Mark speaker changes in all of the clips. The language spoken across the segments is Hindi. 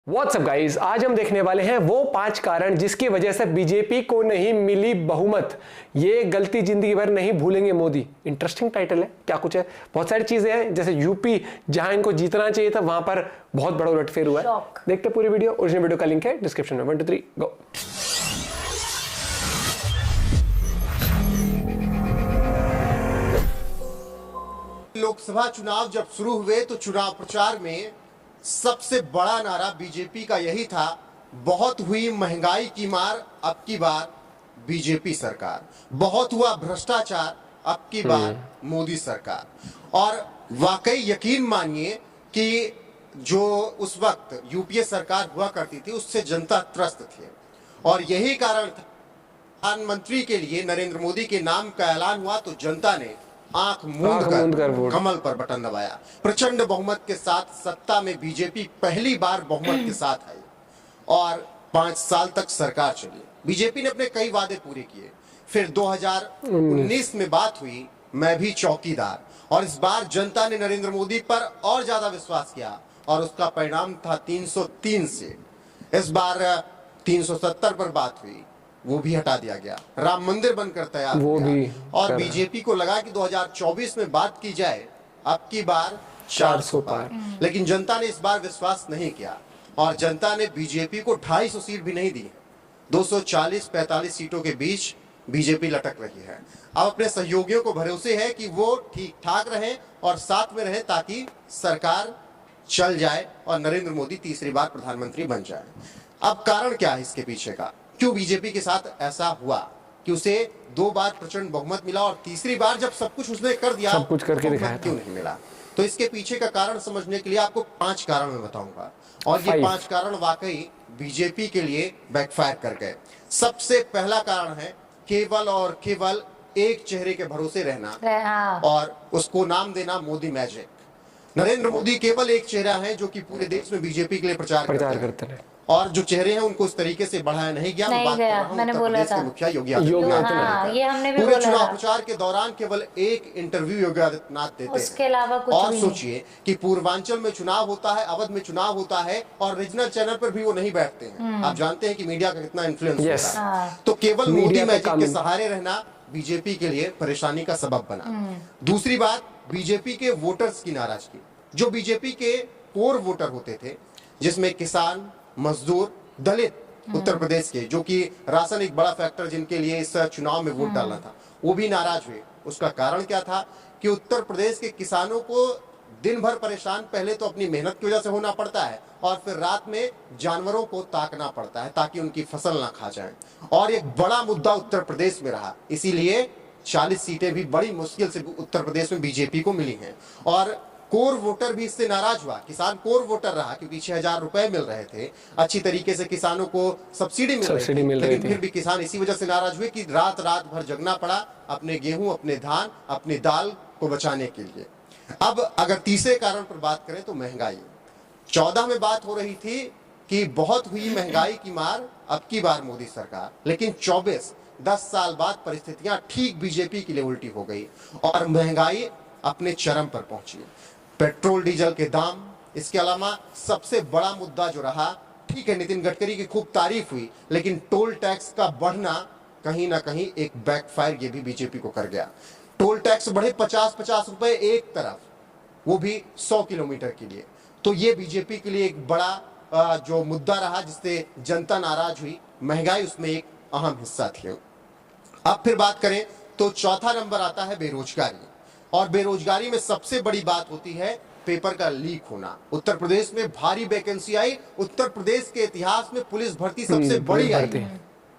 Speaker 1: व्हाट्सअप गाइस, आज हम देखने वाले हैं वो 5 कारण जिसकी वजह से बीजेपी को नहीं मिली बहुमत। ये गलती जिंदगी भर नहीं भूलेंगे मोदी। इंटरेस्टिंग टाइटल है। क्या कुछ है, बहुत सारी चीजें हैं। जैसे यूपी जहां इनको जीतना चाहिए था वहां पर बहुत बड़ा उलटफेर हुआ है। देखते पूरी वीडियो। ओरिजिनल वीडियो का लिंक है डिस्क्रिप्शन में। 1 2 3 गो।
Speaker 2: लोकसभा चुनाव जब शुरू हुए तो चुनाव प्रचार में सबसे बड़ा नारा बीजेपी का यही था, बहुत हुई महंगाई की मार, अब की बार बीजेपी सरकार। बहुत हुआ भ्रष्टाचार, अब की बार मोदी सरकार। और वाकई यकीन मानिए कि जो उस वक्त यूपीए सरकार हुआ करती थी उससे जनता त्रस्त थी। और यही कारण था प्रधानमंत्री के लिए नरेंद्र मोदी के नाम का ऐलान हुआ तो जनता ने आंख मूंद कर कमल पर बटन दबाया। प्रचंड बहुमत के साथ सत्ता में बीजेपी पहली बार बहुमत के साथ आई और 5 साल तक सरकार चली। बीजेपी ने अपने कई वादे पूरे किए। फिर 2019 में बात हुई, मैं भी चौकीदार, और इस बार जनता ने नरेंद्र मोदी पर और ज्यादा विश्वास किया और उसका परिणाम था 303 से। इस बार 370 पर बात हुई, वो भी हटा दिया गया। राम मंदिर बनकर तैयार हो गया और बीजेपी को लगा कि 2024 में बात की जाए, अब की बार 400 पार। लेकिन जनता ने इस बार विश्वास नहीं किया और जनता ने बीजेपी को 250 सीट भी नहीं दी। 240-45 सीटों के बीच बीजेपी लटक रही है। अब अपने सहयोगियों को भरोसे है कि वो ठीक ठाक रहें और साथ में रहें ताकि सरकार चल जाए और नरेंद्र मोदी तीसरी बार प्रधानमंत्री बन जाए। अब कारण क्या है इसके पीछे का? क्यों बीजेपी के साथ ऐसा हुआ कि उसे 2 बार प्रचंड बहुमत मिला और तीसरी बार जब सब कुछ उसने कर दिया,
Speaker 1: सब कुछ करके दिखाया,
Speaker 2: क्यों नहीं मिला? तो इसके पीछे का कारण समझने के लिए आपको 5 कारण मैं बताऊंगा और ये 5 कारण वाकई बीजेपी के लिए बैकफायर कर गए। सबसे पहला कारण है केवल और केवल एक चेहरे के भरोसे रहना और उसको नाम देना मोदी मैजिक। नरेंद्र मोदी केवल एक चेहरा है जो कि पूरे देश में बीजेपी के लिए प्रचार करते हैं और जो चेहरे हैं उनको इस तरीके से बढ़ाया नहीं गया। मैं बात कर रहा हूं उत्तर प्रदेश के मुखिया योगी आदित्यनाथ।
Speaker 3: ये हमने भी
Speaker 2: पूरे
Speaker 3: बोला।
Speaker 2: चुनाव प्रचार के दौरान केवल एक इंटरव्यू योगी आदित्यनाथ देते
Speaker 3: उसके
Speaker 2: हैं।
Speaker 3: अलावा कुछ
Speaker 2: और
Speaker 3: भी
Speaker 2: सोचिए कि पूर्वांचल में चुनाव होता है, अवध में चुनाव होता है और रीजनल चैनल पर भी वो नहीं बैठते हैं। आप जानते हैं कि मीडिया का कितना इन्फ्लुएंस होता है। तो केवल मोदी मैजिक के सहारे रहना बीजेपी के लिए परेशानी का सबब बना। दूसरी बात, बीजेपी के वोटर्स की नाराजगी। जो बीजेपी के कोर वोटर होते थे, जिसमें किसान, मजदूर, दलित उत्तर प्रदेश के, जो कि राशन एक बड़ा फैक्टर जिनके लिए इस चुनाव में वोट डालना था, वो भी नाराज हुए। उसका कारण क्या था कि उत्तर प्रदेश के किसानों को दिन भर परेशान पहले तो अपनी मेहनत की वजह से होना पड़ता है और फिर रात में जानवरों को ताकना पड़ता है ताकि उनकी फसल ना खा जाए। और एक बड़ा मुद्दा उत्तर प्रदेश में रहा, इसीलिए 40 सीटें भी बड़ी मुश्किल से उत्तर प्रदेश में बीजेपी को मिली हैं। और कोर वोटर भी इससे नाराज हुआ। किसान कोर वोटर रहा क्योंकि 6000 रुपए मिल रहे थे, अच्छी तरीके से किसानों को सब्सिडी मिल रही थी, लेकिन फिर भी किसान इसी वजह से नाराज हुए कि रात रात भर जगना पड़ा अपने गेहूं, अपने धान, अपनी दाल को बचाने के लिए। अब अगर तीसरे कारण पर बात करें तो महंगाई। 14 में बात हो रही थी कि बहुत हुई महंगाई की मार, अब की बार मोदी सरकार। लेकिन 24 10 साल बाद परिस्थितियां ठीक बीजेपी के लिए उल्टी हो गई और महंगाई अपने चरम पर पहुंची। पेट्रोल डीजल के दाम, इसके अलावा सबसे बड़ा मुद्दा जो रहा, ठीक है नितिन गडकरी की खूब तारीफ हुई, लेकिन टोल टैक्स का बढ़ना कहीं ना कहीं एक बैकफायर ये भी बीजेपी को कर गया। टोल टैक्स बढ़े 50-50 रुपए एक तरफ, वो भी 100 किलोमीटर के लिए। तो ये बीजेपी के लिए एक बड़ा जो मुद्दा रहा जिससे जनता नाराज हुई। महंगाई उसमें एक अहम हिस्सा थी। अब फिर बात करें तो चौथा नंबर आता है बेरोजगारी। और बेरोजगारी में सबसे बड़ी बात होती है पेपर का लीक होना। उत्तर प्रदेश में भारी वैकेंसी आई, उत्तर प्रदेश के इतिहास में पुलिस भर्ती सबसे बड़ी आई,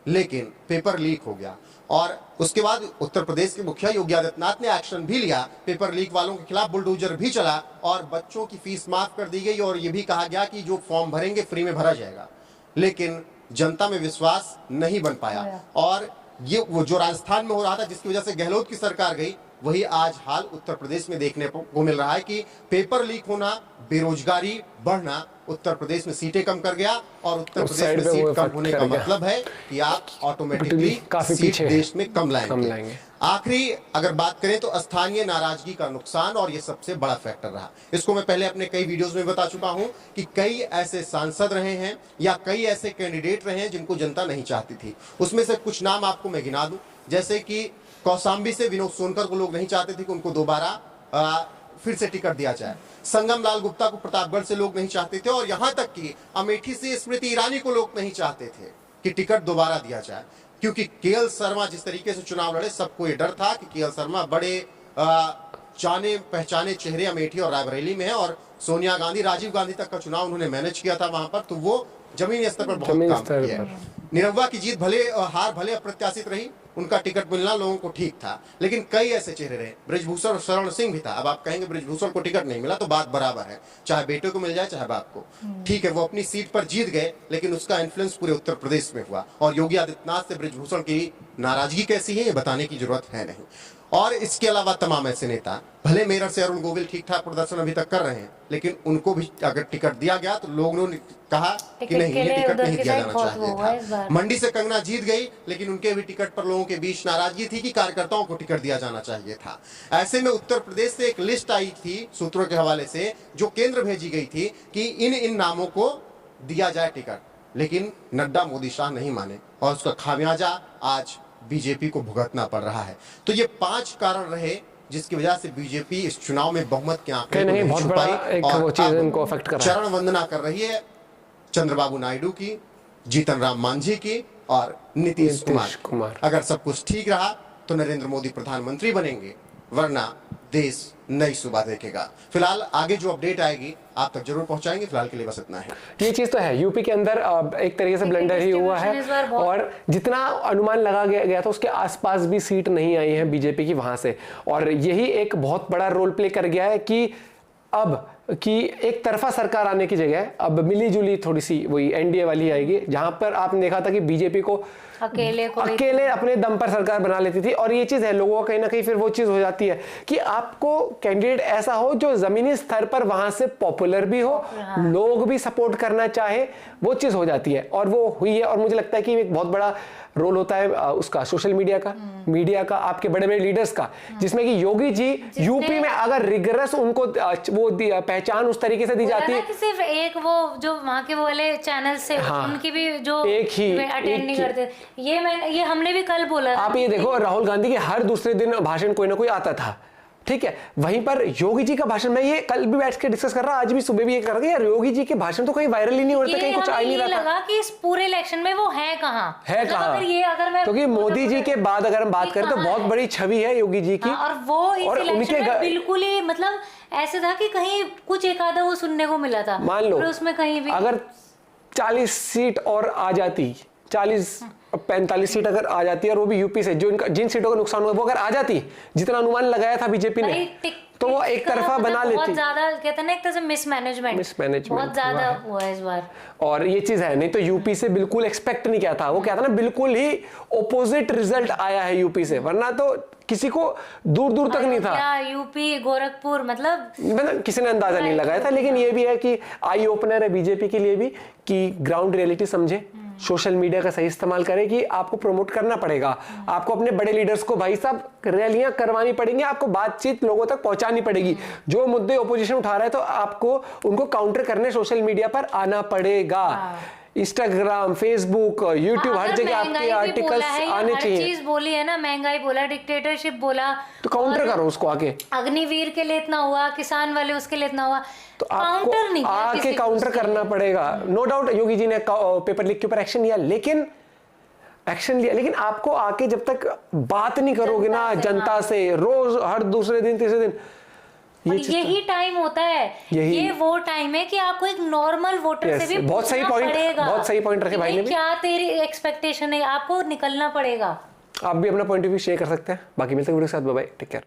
Speaker 2: लेकिन पेपर लीक हो गया। और उसके बाद उत्तर प्रदेश के मुखिया योगी आदित्यनाथ ने एक्शन भी लिया, पेपर लीक वालों के खिलाफ बुलडोजर भी चला और बच्चों की फीस माफ कर दी गई और यह भी कहा गया कि जो फॉर्म भरेंगे फ्री में भरा जाएगा। लेकिन जनता में विश्वास नहीं बन पाया और ये वो जो राजस्थान में हो रहा था जिसकी वजह से गहलोत की सरकार गई, वही आज हाल उत्तर प्रदेश में देखने को मिल रहा है कि पेपर लीक होना, बेरोजगारी बढ़ना उत्तर प्रदेश में सीटें कम कर गया, और उत्तर प्रदेश में सीट कम होने का मतलब है कि आप ऑटोमेटिकली
Speaker 1: काफी
Speaker 2: सीट
Speaker 1: पीछे
Speaker 2: देश में कम लाएंगे। आखिरी अगर बात करें तो स्थानीय नाराजगी का नुकसान, और ये सबसे बड़ा फैक्टर रहा। इसको मैं पहले अपने कई वीडियोस में बता चुका हूं कि कई ऐसे सांसद रहे हैं या कई ऐसे कैंडिडेट रहे हैं जिनको जनता नहीं चाहती थी। उसमें से कुछ नाम आपको मैं गिना दूं, जैसे कि कौशाम्बी से विनोद सोनकर को लोग नहीं चाहते थे कि उनको दोबारा फिर से टिकट दिया जाए। संगम लाल गुप्ता को प्रतापगढ़ से लोग नहीं चाहते थे, और यहां तक कि अमेठी से स्मृति ईरानी को लोग नहीं चाहते थे कि टिकट दोबारा दिया जाए, क्योंकि केएल शर्मा जिस तरीके से चुनाव लड़े, सबको ये डर था कि केएल शर्मा बड़े जाने पहचाने चेहरे अमेठी और रायबरेली में है, और सोनिया गांधी, राजीव गांधी तक का चुनाव उन्होंने मैनेज किया था वहां पर, तो वो जमीनी स्तर पर बहुत काम किया। निरहुआ की जीत हार भले अप्रत्याशित रही, उनका टिकट मिलना लोगों को ठीक था, लेकिन कई ऐसे चेहरे रहे। बृजभूषण शरण सिंह भी था। अब आप कहेंगे बृजभूषण को टिकट नहीं मिला, तो बात बराबर है, चाहे बेटे को मिल जाए चाहे बाप को, ठीक है, वो अपनी सीट पर जीत गए, लेकिन उसका इन्फ्लुएंस पूरे उत्तर प्रदेश में हुआ। और योगी आदित्यनाथ से बृजभूषण की नाराजगी कैसी है ये बताने की जरूरत है नहीं। और इसके अलावा तमाम ऐसे नेता, भले मेरठ से अरुण गोविल ठीक ठाक प्रदर्शन अभी तक कर रहे हैं, लेकिन उनको भी अगर टिकट दिया गया तो लोगों ने कहा कि नहीं, ये टिकट नहीं दिया जाना चाहिए था। मंडी से कंगना जीत गई, लेकिन उनके भी टिकट पर लोगों के बीच नाराजगी थी कि कार्यकर्ताओं को टिकट दिया जाना चाहिए था। ऐसे में उत्तर प्रदेश से एक लिस्ट आई थी सूत्रों के हवाले से, जो केंद्र भेजी गई थी कि इन नामों को दिया जाए टिकट, लेकिन नड्डा, मोदी, शाह नहीं माने, और उसका खामियाजा आज बीजेपी को भुगतना पड़ रहा है। तो ये 5 कारण रहे जिसकी वजह से बीजेपी इस चुनाव में बहुमत के आंकड़े को नहीं छुपाई, और चरण वंदना कर रही है चंद्रबाबू नायडू की, जीतन राम मांझी की और नीतीश कुमार। अगर सब कुछ ठीक रहा तो नरेंद्र मोदी प्रधानमंत्री बनेंगे, वरना देश नई सुबह देखेगा। फिलहाल आगे जो अपडेट आएगी आप तक जरूर पहुंचाएंगे। फिलहाल के लिए बस इतना है।
Speaker 1: ये चीज तो है, यूपी के अंदर एक तरीके से ब्लंडर ही हुआ है, और जितना अनुमान लगा गया था उसके आसपास भी सीट नहीं आई है बीजेपी की वहां से, और यही एक बहुत बड़ा रोल प्ले कर गया है कि अब कि एक तरफा सरकार आने की जगह अब मिली जुली थोड़ी सी वही एनडीए वाली आएगी, जहां पर आपने देखा था कि बीजेपी को अकेले अपने दम पर सरकार बना लेती थी। और ये चीज है, लोगों का कहीं ना कहीं फिर वो चीज हो जाती है कि आपको कैंडिडेट ऐसा हो जो जमीनी स्तर पर वहां से पॉपुलर भी हो, लोग भी सपोर्ट करना चाहे, वो चीज हो जाती है, और वो हुई है। और मुझे लगता है कि एक बहुत बड़ा रोल होता है उसका सोशल मीडिया का, आपके बड़े बड़े लीडर्स का, जिसमें कि योगी जी यूपी में अगर रिगरस उनको वो पहचान उस तरीके से दी जाती है,
Speaker 3: सिर्फ एक वो जो वहाँ के वो वाले चैनल से उनकी भी जो
Speaker 1: एक ही
Speaker 3: अटेंड नहीं करते, ये हमने भी कल बोला।
Speaker 1: आप ये देखो, राहुल गांधी के हर दूसरे दिन भाषण कोई ना कोई आता था, ठीक है, वहीं पर योगी जी का भाषण, मैं ये कल भी बैठ के डिस्कस कर रहा, आज भी सुबह भी ये कर रहा, यार योगी जी के भाषण तो कहीं वायरल ही नहीं होते, कहीं कुछ आ ही नहीं रहा।
Speaker 3: लगा कि इस पूरे इलेक्शन में वो है कहाँ,
Speaker 1: क्योंकि मोदी जी के बाद अगर हम बात करें तो बहुत बड़ी छवि है योगी जी की,
Speaker 3: और वो इस इलेक्शन में बिल्कुल ही मतलब ऐसे था कि कहीं कुछ एक आधा वो सुनने को मिला था।
Speaker 1: मान लो
Speaker 3: उसमें कहीं भी
Speaker 1: अगर 40 सीट और आ जाती, 40-45 सीट अगर आ जाती है, और वो भी यूपी से, जो जिन सीटों का नुकसान हुआ वो अगर आ जाती, जितना अनुमान लगाया था बीजेपी ने, तो वो एक तरफा बना लेती।
Speaker 3: बहुत ज्यादा कहते हैं ना, एक तरह से मिसमैनेजमेंट बहुत ज्यादा हुआ है इस बार।
Speaker 1: और ये चीज है, नहीं तो यूपी से बिल्कुल एक्सपेक्ट नहीं किया था, वो क्या था ना, बिल्कुल ही ऑपोजिट रिजल्ट आया है यूपी से, वरना तो किसी को दूर दूर तक नहीं था।
Speaker 3: यूपी, गोरखपुर, मतलब
Speaker 1: किसी ने अंदाजा नहीं लगाया था। लेकिन ये भी है कि आई ओपनर है बीजेपी के लिए भी कि ग्राउंड रियलिटी समझे, सोशल मीडिया का सही इस्तेमाल करें, कि आपको प्रमोट करना पड़ेगा, आपको अपने बड़े लीडर्स को भाई साहब रैलियां करवानी पड़ेंगी, आपको बातचीत लोगों तक पहुंचानी पड़ेगी, जो मुद्दे ओपोजिशन उठा रहा है तो आपको उनको काउंटर करने सोशल मीडिया पर आना पड़ेगा। इंस्टाग्राम, फेसबुक, यूट्यूब, हर जगह आपके आर्टिकल्स आने चाहिए।
Speaker 3: चीज बोली है ना, महंगाई बोला, डिक्टेटरशिप बोला,
Speaker 1: तो काउंटर करो उसको आके।
Speaker 3: अग्निवीर के लिए इतना हुआ, किसान वाले उसके लिए इतना हुआ,
Speaker 1: तो आपको आके काउंटर करना पड़ेगा। नो डाउट योगी जी ने पेपर लीक के ऊपर एक्शन लिया, लेकिन आपको आके जब तक बात नहीं करोगे ना जनता से, रोज हर दूसरे दिन तीसरे दिन,
Speaker 3: यही टाइम होता है, ये वो टाइम है कि आपको एक नॉर्मल वोटर से भी
Speaker 1: बहुत सही पॉइंट रखे भाई ने भी।
Speaker 3: क्या तेरी एक्सपेक्टेशन है, आपको निकलना पड़ेगा।
Speaker 1: आप भी अपना पॉइंट ऑफ व्यू शेयर कर सकते हैं। बाकी मिलते हैं वीडियो के साथ, बाय बाय, टेक केयर।